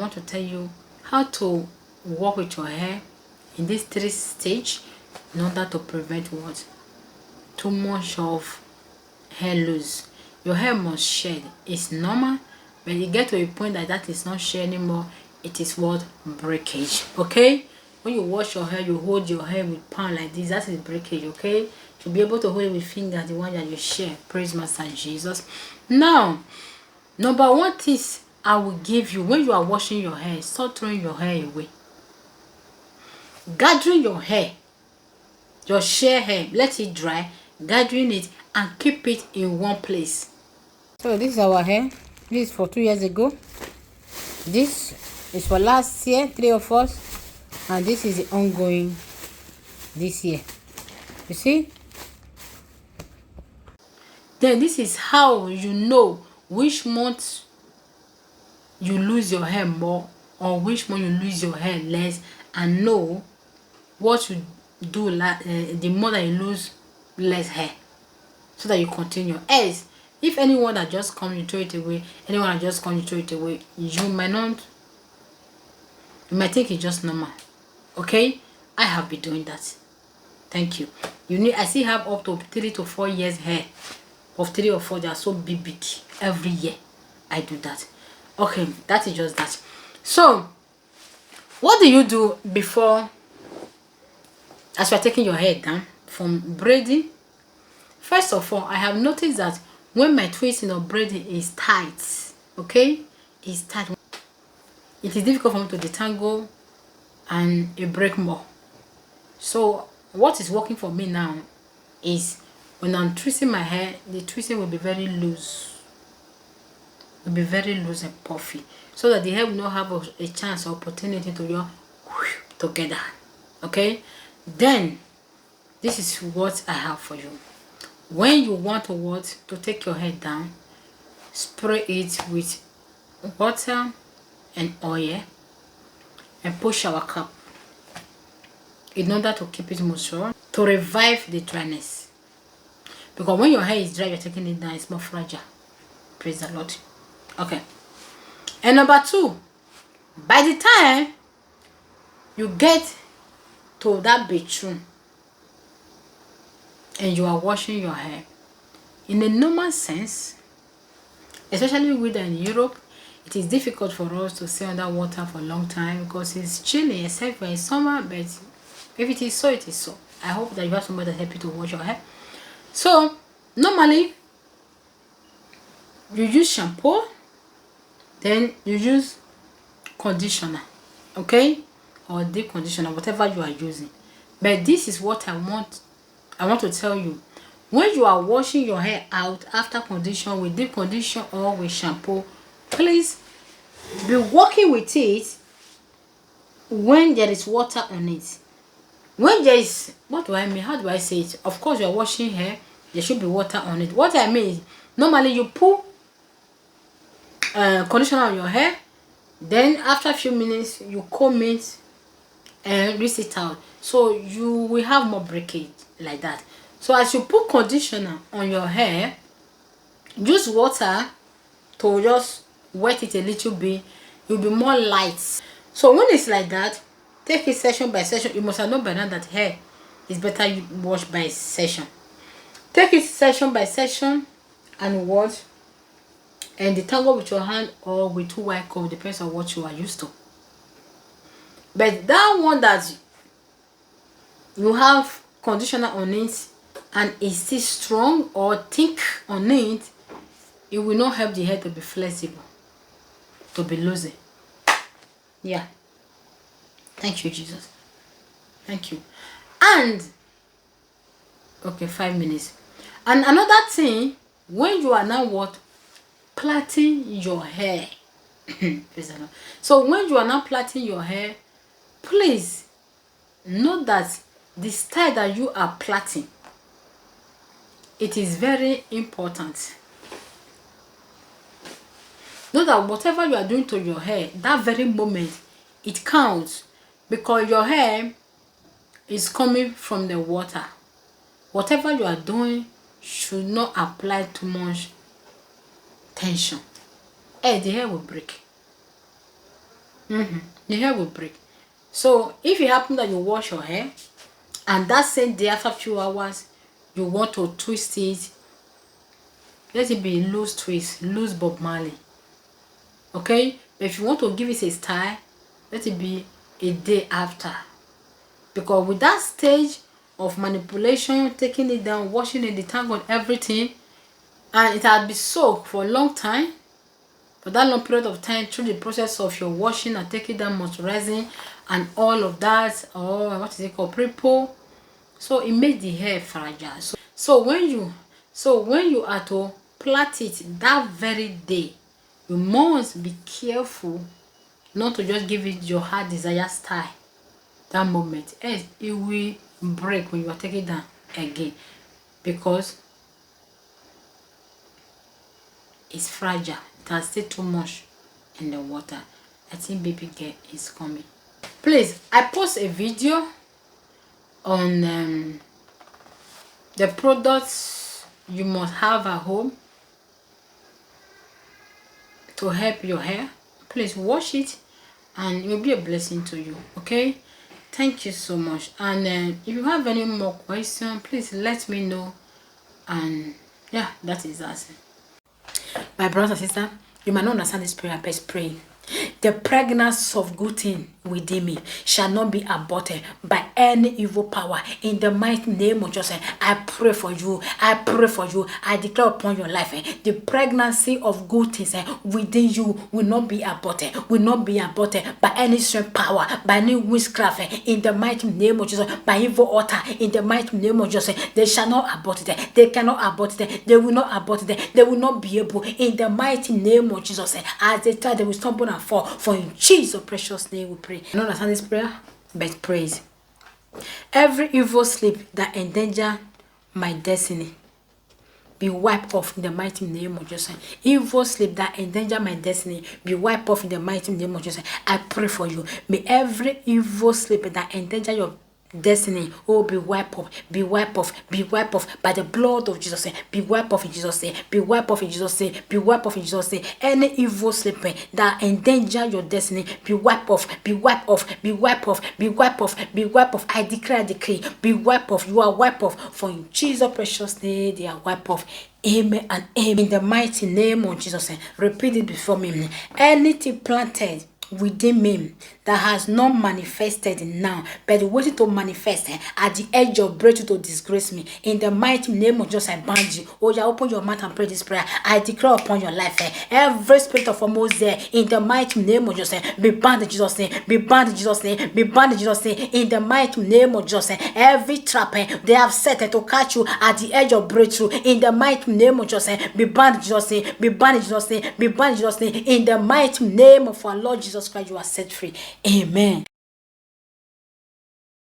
want to tell you how to work with your hair in this 3 stage in order to prevent what? Too much of hair loss. Your hair must shed. It's normal. When you get to a point that is not shed anymore, it is what? Breakage. Okay? When you wash your hair, you hold your hair with palm like this. That is breakage. Okay? To be able to hold it with fingers, the one that you share. Praise Master Jesus. Now, number 1 is I will give you when you are washing your hair. Stop throwing your hair away. Gathering your hair, your share hair, let it dry, gathering it and keep it in one place. So this is our hair. This is for 2 years ago. This is for last year, 3 of us, and this is the ongoing this year. You see? Then this is how you know which month you lose your hair more or which month you lose your hair less, and know what you do the more that you lose less hair, so that you continue. Else, if anyone that just comes, you throw it away. Anyone that just comes, you throw it away. You might think it's just normal. Okay? I have been doing that. Thank you. I still have up to 3 to 4 years hair of 3 or 4 that are so big every year. I do that. Okay, that is just that. So, what do you do before, as you are taking your hair down from braiding? First of all, I have noticed that when my twisting or braiding is tight, okay, it's tight, it is difficult for me to detangle and it break more. So what is working for me now is when I'm twisting my hair, the twisting will be very loose. Will be very loose and puffy, so that the hair will not have a chance or opportunity to go together. Okay, then this is what I have for you. When you want to take your hair down, spray it with water and oil and put shower cap in order to keep it moisture, to revive the dryness. Because when your hair is dry, you're taking it down, it's more fragile. Praise the Lord. Okay. And number 2, by the time you get to that bathroom and you are washing your hair, in a normal sense, especially within Europe, it is difficult for us to stay under water for a long time because it's chilly, except for in summer. But if it is so, it is so. I hope that you have somebody that help you to wash your hair. So normally you use shampoo, then you use conditioner, okay, or deep conditioner, whatever you are using. But this is what I want to tell you. When you are washing your hair out after condition, with deep condition or with shampoo, please be working with it when there is water on it. When there is, what do I mean? How do I say it? Of course, you are washing hair, there should be water on it. What I mean is, normally you put conditioner on your hair, then after a few minutes you comb it and rinse it out, so you will have more breakage like that. So as you put conditioner on your hair, use water to just wet it a little bit. It will be more light. So when it's like that, take it session by session. You must have known by now that hair is better you wash by session. Take it session by session and wash, and detangle with your hand or with 2 white comb, depends on what you are used to. But that one that you have conditioner on it and it's still strong or thick on it, it will not help the hair to be flexible, to be loose. Yeah. Thank you, Jesus. Thank you. And okay, 5 minutes. And another thing, when you are now plaiting your hair, so when you are now plaiting your hair, please note that the style that you are plaiting, it is very important. Know that whatever you are doing to your hair, that very moment, it counts, because your hair is coming from the water. Whatever you are doing should not apply too much tension. The hair will break. The hair will break. So if it happens that you wash your hair and that same day after a few hours you want to twist it, let it be loose twist, loose Bob Marley. Okay, but if you want to give it a style, let it be a day after, because with that stage of manipulation, taking it down, washing it, detangle everything, and it had been soaked for a long time, for that long period of time, through the process of your washing and taking down, moisturizing and all of that, or what is it called, pre-poo. So it makes the hair fragile. So when you are to plait it that very day, you must be careful not to just give it your heart desire style that moment, else it will break when you are taking it down again, because it's fragile. It has stayed too much in the water. I think baby girl is coming. Please, I post a video on the products you must have at home to help your hair. Please wash it and it will be a blessing to you. Okay, thank you so much. And if you have any more questions, please let me know. And yeah, that is us. My brother and sister, you might not understand this prayer, but pray. The pregnancy of good thing within me shall not be aborted by any evil power. In the mighty name of Jesus, I pray for you. I pray for you. I declare upon your life, the pregnancy of good things within you will not be aborted. Will not be aborted by any strength power, by any witchcraft. In the mighty name of Jesus, by evil altar. In the mighty name of Jesus, they shall not abort it. They cannot abort it. They will not abort it. They will not be able. In the mighty name of Jesus, as they try, they will stumble and fall. For in Jesus' precious name we pray. I don't understand this prayer, but praise. Every evil sleep that endanger my destiny be wiped off in the mighty name of Jesus. Evil sleep that endanger my destiny be wiped off in the mighty name of Jesus. I pray for you. May every evil sleep that endanger your destiny be wiped off, be wiped off, be wiped off by the blood of Jesus. Be wiped off in Jesus' name, be wiped off in Jesus' name, be wiped off in Jesus' name. Any evil sleeping that endanger your destiny be wiped off, be wiped off, be wiped off, be wiped off, be wiped off. I declare, I decree, be wiped off. You are wiped off. For in Jesus' precious name they are wiped off. Amen and amen. In the mighty name of Jesus, repeat it before me. Anything planted within me that has not manifested now, but waiting to manifest at the edge of breakthrough to disgrace me. In the mighty name of Jesus, I bind you. Oh, yeah, open your mouth and pray this prayer. I declare upon your life, every spirit of almost there, in the mighty name of Jesus, be bound in Jesus' name, be bound in Jesus' name, be bound in Jesus' name. In the mighty name of Jesus, every trap they have set to catch you at the edge of breakthrough. In the mighty name of Jesus, be bound in Jesus' name, be bound in Jesus' name, be bound in Jesus' name. In the mighty name of our Lord Jesus Christ, you are set free. Amen.